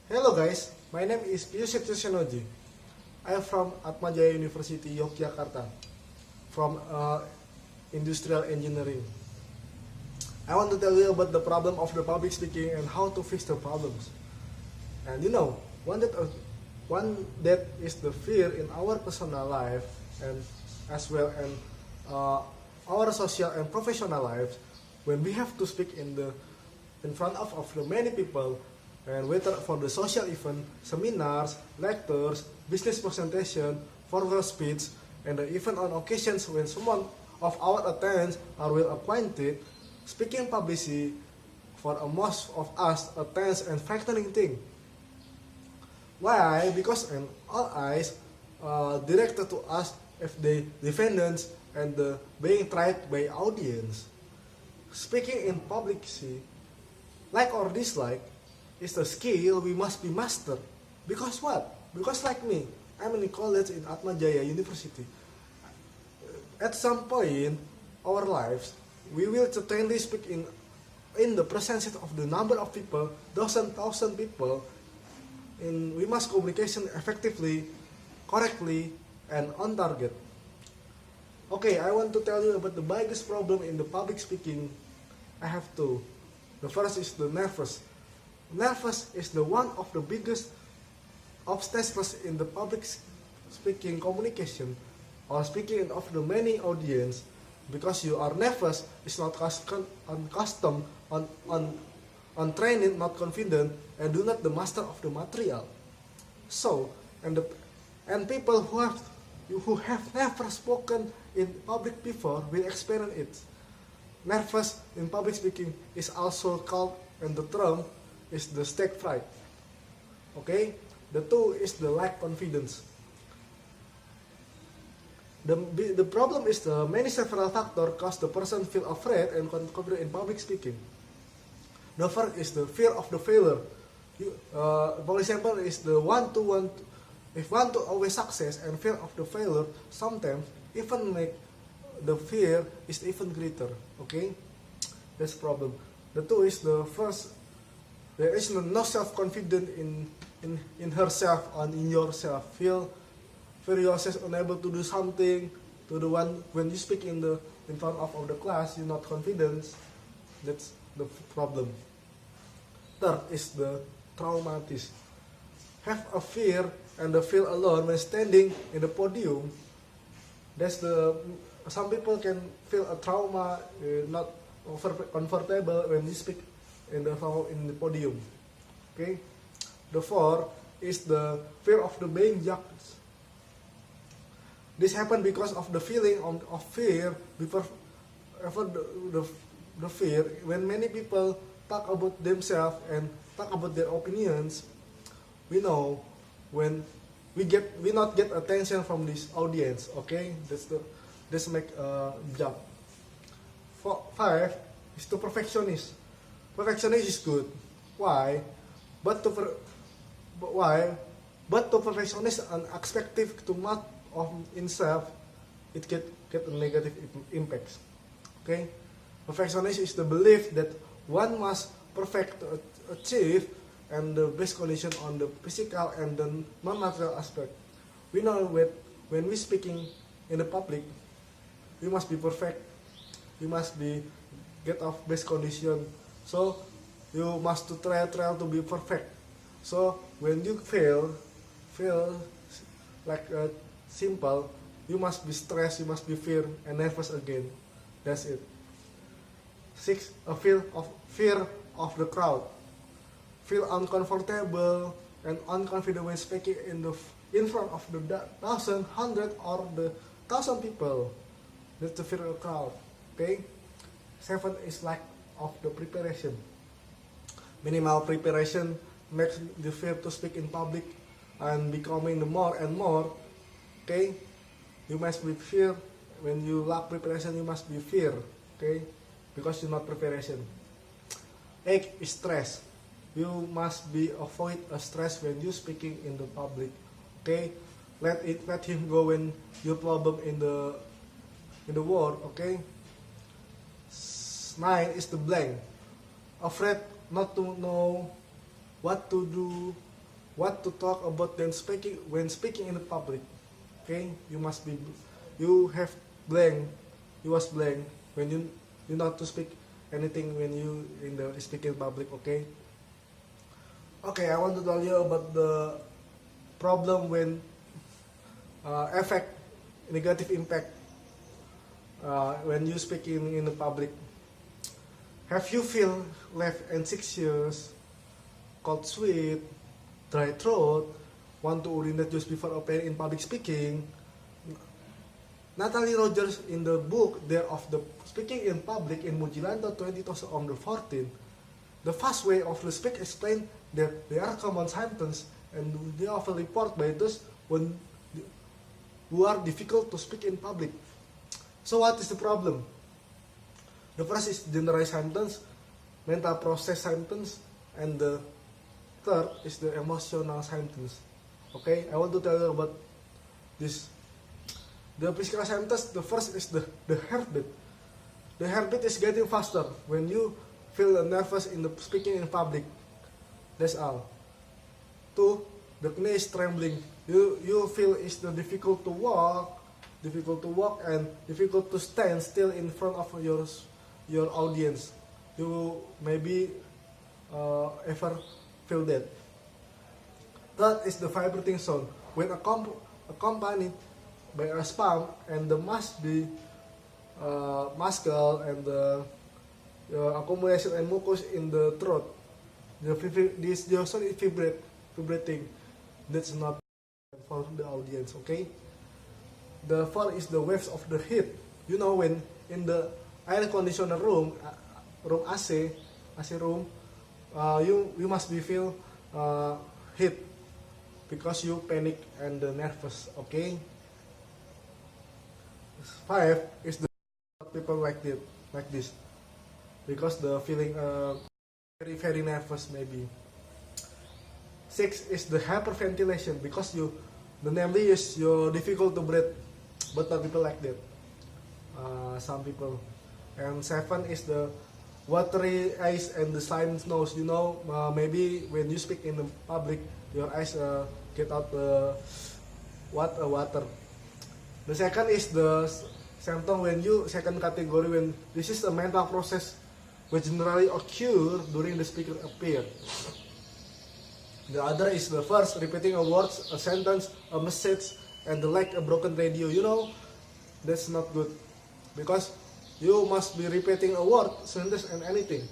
Hello guys, my name is Pius Senoji. I am from Atmajaya University, Yogyakarta, from industrial engineering. I want to tell you about the problem of the public speaking and how to fix the problems. And you know, one that is the fear in our personal life and as well and our social and professional lives when we have to speak in front of the many people and whether for the social event, seminars, lectures, business presentation, formal speech, and even on occasions when someone of our attendants are well acquainted, speaking publicly for most of us a tense and frightening thing. Why? Because all eyes directed to us if the defendants and the being tried by audience. Speaking in publicly, like or dislike, is a skill we must be mastered. Because what? Because like me, I'm in college in Atmajaya University. At some point our lives, we will certainly speak in the presence of the number of people, thousand people, and we must communication effectively, correctly, and on target. Okay, I want to tell you about the biggest problem in the public speaking. I have two. The first is the nervous. Nervous is the one of the biggest obstacles in the public speaking communication or speaking of the many audience because you are nervous, is not accustomed, on training, not confident, and do not the master of the material. So, and people who have never spoken in public before will experience it. Nervous in public speaking is also called, and the term is the stage fright. Okay, the two is the lack confidence. The problem is the many several factors cause the person feel afraid and confident in public speaking. The first is the fear of the failure. For example, is the if want to always success and fear of the failure sometimes even make the fear is even greater. Okay, that's problem. The two is the first. There is no self-confidence in herself and in yourself. Feel yourself unable to do something. To the one when you speak in front of the class, you're not confident. That's the problem. Third is the traumatis. Have a fear and feel alone when standing in the podium. That's some people can feel a trauma, not comfortable when you speak in the podium. Okay. The fourth is the fear of the being judged. This happened because of the feeling of fear before the fear when many people talk about themselves and talk about their opinions. We know when we not get attention from this audience. Okay, that's make a job. Five is to perfectionist. Perfectionist is good. Why? But to perfectionist and expective to much of itself, it get a negative impacts. Okay, perfectionist is the belief that one must perfect to achieve and the best condition on the physical and the non-material aspect. We know that when we speaking in the public, we must be perfect. We must be get of best condition. So you must to try to be perfect. So when you fail like simple, you must be stressed, you must be fear and nervous again. That's it. Six, a fear of the crowd. Feel uncomfortable and unconfident when speaking in front of the thousand, hundred, or the thousand people. That's the fear of the crowd. Okay. Seven is lack of the preparation. Minimal preparation makes the fear to speak in public and becoming more and more. Okay. You must be fear. When you lack preparation, you must be fear. Okay. Because you're not preparation. Eight is stress. You must be avoid a stress when you speaking in the public. Okay, let him go when your problem in the world. Okay. 9 is the blank. Afraid not to know what to do what to talk about when speaking in the public. Okay, you have blank, you was blank when you not to speak anything when you in the speaking public. Okay. Okay, I want to tell you about the problem when effect negative impact when you speak in the public. Have you feel left anxious, cold sweat, dry throat, want to urinate just before appearing in public speaking? Natalie Rogers in the book There of the Speaking in Public in Mujilanda 2014, the fast way of the speak explained that they are common symptoms and they are often reported by those who are difficult to speak in public. So what is the problem? The first is generalized symptoms, mental process symptoms, and the third is the emotional symptoms. Okay, I want to tell you about this. The physical symptoms, the first is the heartbeat. The heartbeat is getting faster when you feel nervous in the speaking in public. That's all. Two, the knee is trembling. You feel it's difficult to walk and difficult to stand still in front of your audience. You maybe ever feel that. Third is the vibrating sound. When accompanied by a spasm and the must be muscle and the accumulation and mucus in the throat. This sound is vibrating. That's not for the audience. Okay. The fourth is the waves of the heat. You know when in the air conditioner room AC room, you must be feel heat because you panic and nervous. Okay. Five is the people like this because the feeling very nervous maybe. Six is the hyperventilation because namely is you're difficult to breathe, but not people like that. Some people. And seven is the watery eyes and the silent nose. You know, maybe when you speak in the public, your eyes get out water. The second is the symptom second category when this is a mental process which generally occur during the speaker appear. The other is the first, repeating a word, a sentence, a message, and like a broken radio. You know, that's not good because you must be repeating a word, sentence, and anything.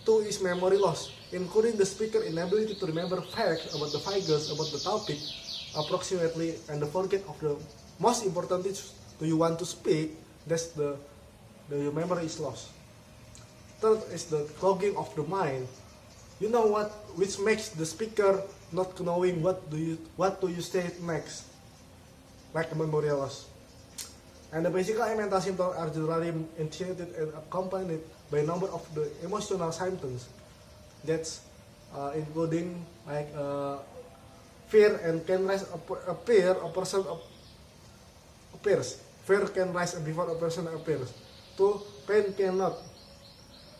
Two is memory loss, including the speaker inability to remember facts about the figures, about the topic, approximately, and the forget of the most important things you want to speak. That's the memory is lost. Third is the clogging of the mind. You know what, which makes the speaker not knowing what do you say next, like memory loss. And the physical and mental symptoms are generally initiated and accompanied by a number of the emotional symptoms. That's including like fear and can rise appear a person appears. Fear can rise before a person appears. Two, pain cannot.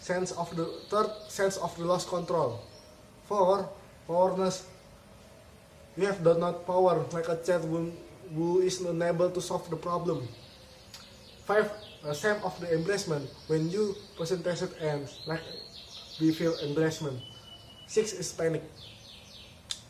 Sense of the lost control. Four, powerless. You have not power like a child who is unable to solve the problem. Five, a sense of the embarrassment when you presentation ends, like we feel embarrassment. Six is panic.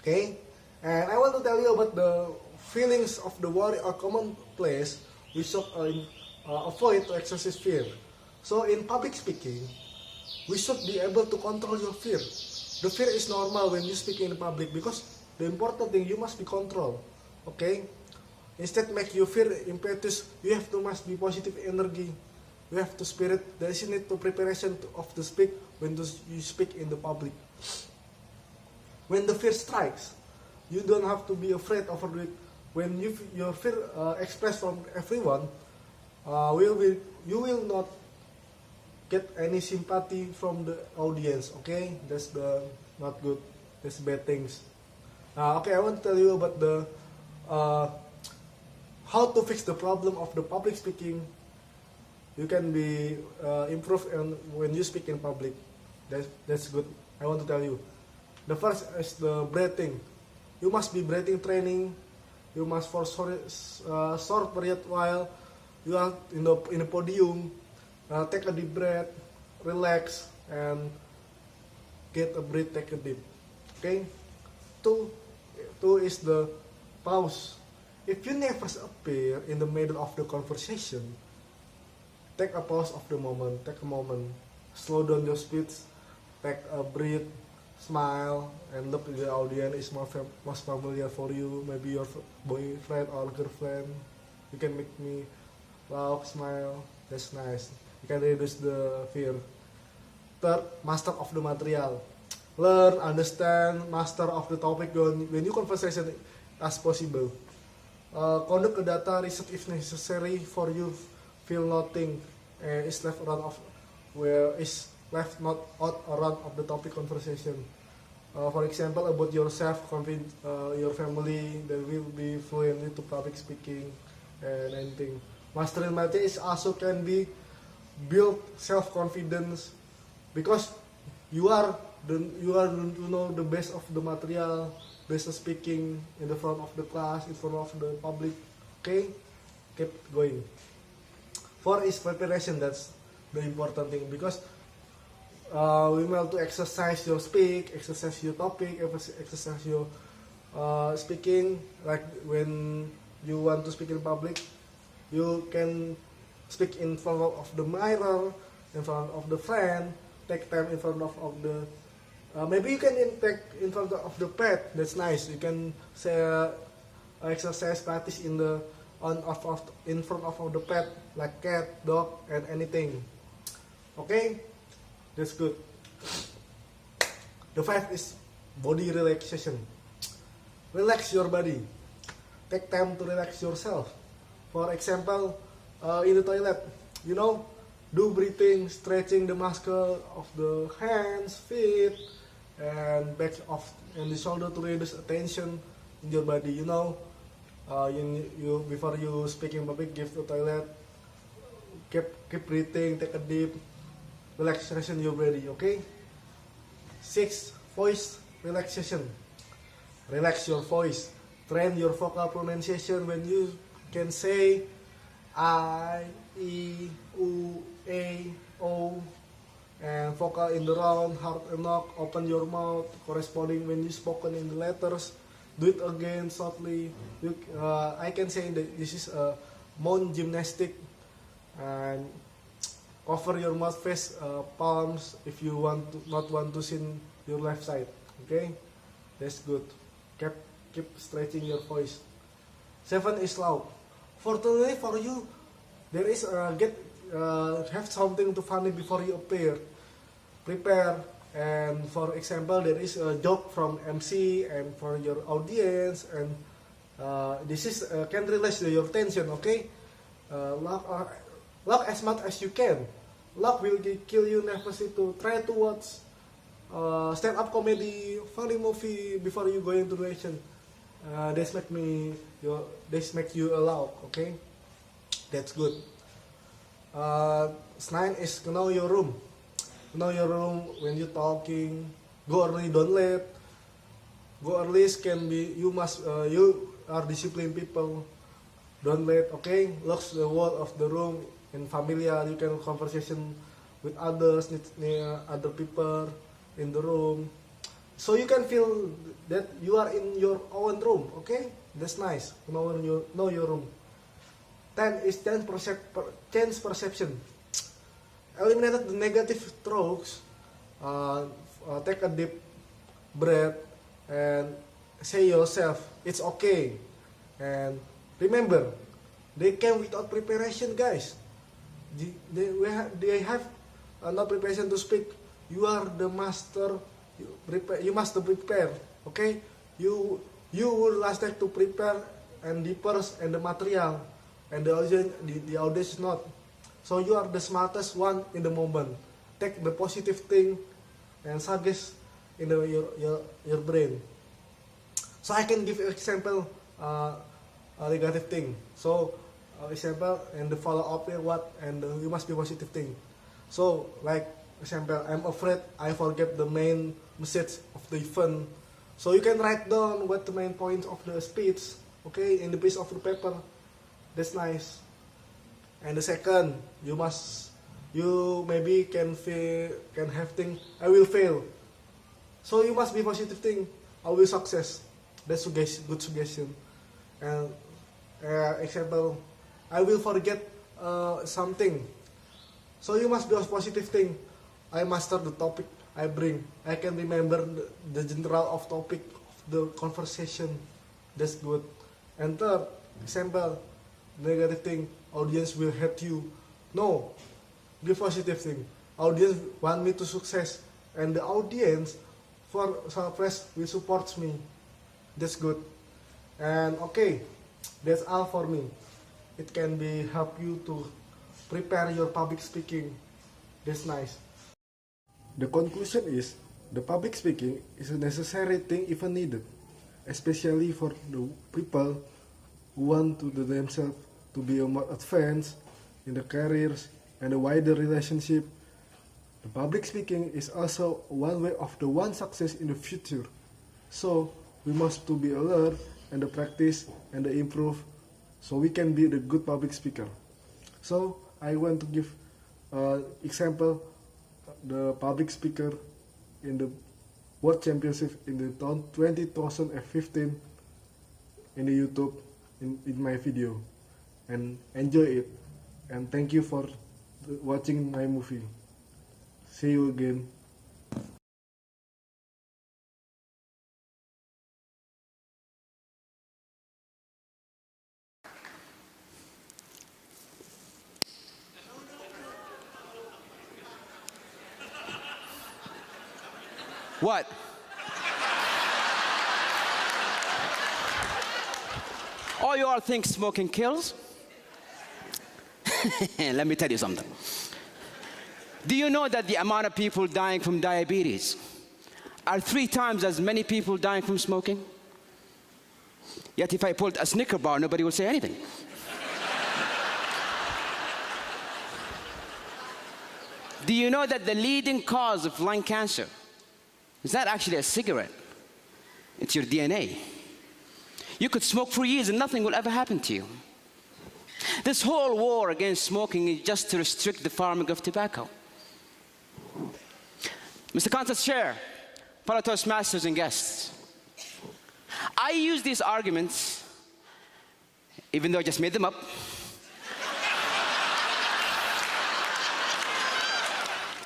Okay, and I want to tell you about the feelings of the worry are commonplace. We should avoid excessive fear. So in public speaking, we should be able to control your fear. The fear is normal when you speak in public because the important thing you must be controlled. Okay. Instead, make you feel impetus. You must be positive energy. You have to spirit. There is need to preparation of the speak when you speak in the public. When the fear strikes, you don't have to be afraid of it. When your fear expressed from everyone, you will not get any sympathy from the audience. Okay, that's not good. That's bad things. Okay, I want to tell you about the how to fix the problem of the public speaking. You can be improved when you speak in public. That's good. I want to tell you. The first is the breathing. You must be breathing training. You must for short period while you are in the podium. Take a deep breath, relax, and get a breath. Take a deep. Okay. Two is the pause. If you nervous appear in the middle of the conversation, take a pause of the moment. Take a moment. Slow down your speech. Take a breath. Smile and look at the audience is most familiar for you. Maybe your boyfriend or girlfriend. You can make me laugh, smile. That's nice. You can reduce the fear. Third, master of the material. Learn, understand, master of the topic when you conversation as possible. Conduct a data research if necessary for you. Feel nothing is left around of where is left not out around of the topic conversation. For example, about yourself, your family, that will be fluent into public speaking and anything. Mastering material is also can be build self-confidence because you are the best of the material, best of speaking in the front of the class, in front of the public. Okay, keep going. 4 is preparation. That's the important thing because we want to exercise your speak, exercise your topic, exercise your speaking. Like when you want to speak in public, you can speak in front of the mirror, in front of the friend, take time in front of the maybe you can take in front of the pet. That's nice. You can say exercise practice in the in front of the pet like cat, dog, and anything. Okay, that's good. The 5 is body relaxation. Relax your body. Take time to relax yourself. For example, in the toilet, do breathing, stretching the muscle of the hands, feet, and back of and the shoulder to reduce tension in your body. You before you speak in public, give the toilet, keep breathing, take a deep relaxation your body. Okay. 6, voice relaxation. Relax your voice. Train your vocal pronunciation when you can say I, E, U, A, O, and vocal in the round, hard and knock, open your mouth, corresponding when you spoken in the letters. Do it again softly. I can say that this is a mouth gymnastic, and cover your mouth face, palms if you not want to see your left side. Okay, that's good. Keep stretching your voice. 7 is loud. Fortunately for you, there is have something to funny before you appear. Prepare, and for example, there is a joke from MC and for your audience, and this is can release your tension. Okay, laugh as much as you can. Laugh will kill you nervously to try to watch stand-up comedy, funny movie before you go into the action. This make you laugh. Okay, that's good. 9 is know your room. Know your room when you talking. Go early, don't late. Go early can be you are disciplined people. Don't late. Okay, looks the wall of the room in familiar. You can conversation with others, other people in the room, so you can feel that you are in your own room. Okay, that's nice. Know your room. 10 is change perception. Eliminate the negative thoughts. Take a deep breath and say yourself, it's okay. And remember, they came without preparation, guys. They have no preparation to speak. You are the master. You must prepare. Okay, you will last time to prepare and the purse and the material, and the audience is not. So you are the smartest one in the moment. Take the positive thing and suggest in your brain. So I can give example a negative thing. So example and the follow up what and you must be positive thing. So like example, I'm afraid I forget the main message of the event. So you can write down what the main points of the speech, okay, in the piece of the paper. That's nice. And the second, you maybe can have think, I will fail. So you must be positive thing, I will success. That's good suggestion. And example, I will forget something. So you must be a positive thing. I master the topic I bring. I can remember the general of topic of the conversation. That's good. And third, example, negative thing, audience will hate you. No, be positive thing. Audience want me to success, and the audience for surprise will support me. That's good. And okay, that's all for me. It can be help you to prepare your public speaking. That's nice. The conclusion is the public speaking is a necessary thing even needed, especially for the people who want to themselves to be more advanced in the careers and a wider relationship. The public speaking is also one way of the one success in the future. So we must to be alert and the practice and the improve so we can be the good public speaker. So I want to give example the public speaker in the World Championship in the 2015 in the YouTube in my video, and enjoy it, and thank you for watching my movie. See you again. What? Oh, you all think smoking kills? Let me tell you something. Do you know that the amount of people dying from diabetes are 3 times as many people dying from smoking? Yet if I pulled a Snicker bar, nobody will say anything. Do you know that the leading cause of lung cancer is not actually a cigarette? It's your DNA. You could smoke for years and nothing will ever happen to you. This whole war against smoking is just to restrict the farming of tobacco. Mr. Contest Chair, fellow Toastmasters and guests, I use these arguments, even though I just made them up,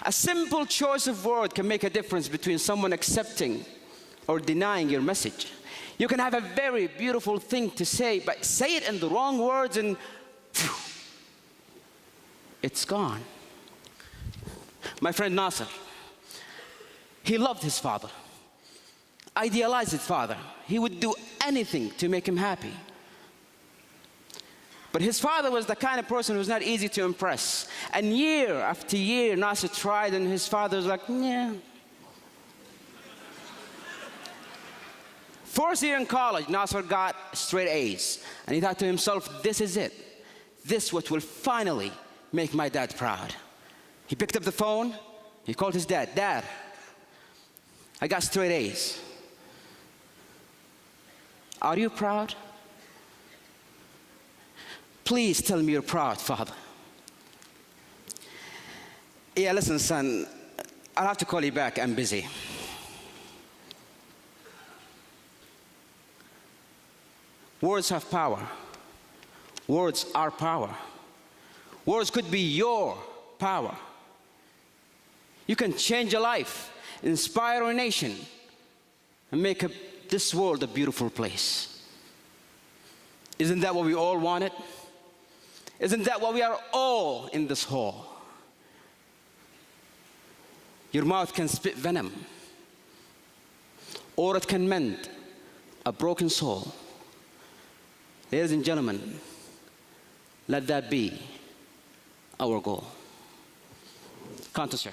a simple choice of word can make a difference between someone accepting or denying your message. You can have a very beautiful thing to say, but say it in the wrong words and phew, it's gone. My friend Nasser, he loved his father, idealized his father. He would do anything to make him happy. But his father was the kind of person who was not easy to impress. And year after year, Nasser tried, and his father was like, yeah. First year in college, Nasser got straight A's. And he thought to himself, this is it. This what will finally make my dad proud. He picked up the phone, he called his dad. Dad, I got straight A's. Are you proud? Please tell me you're proud, Father. Yeah, listen, son, I'll have to call you back. I'm busy. Words have power. Words are power. Words could be your power. You can change a life, inspire a nation, and make this world a beautiful place. Isn't that what we all wanted? Isn't that why we are all in this hall? Your mouth can spit venom, or it can mend a broken soul. Ladies and gentlemen, let that be our goal. Contest, sir.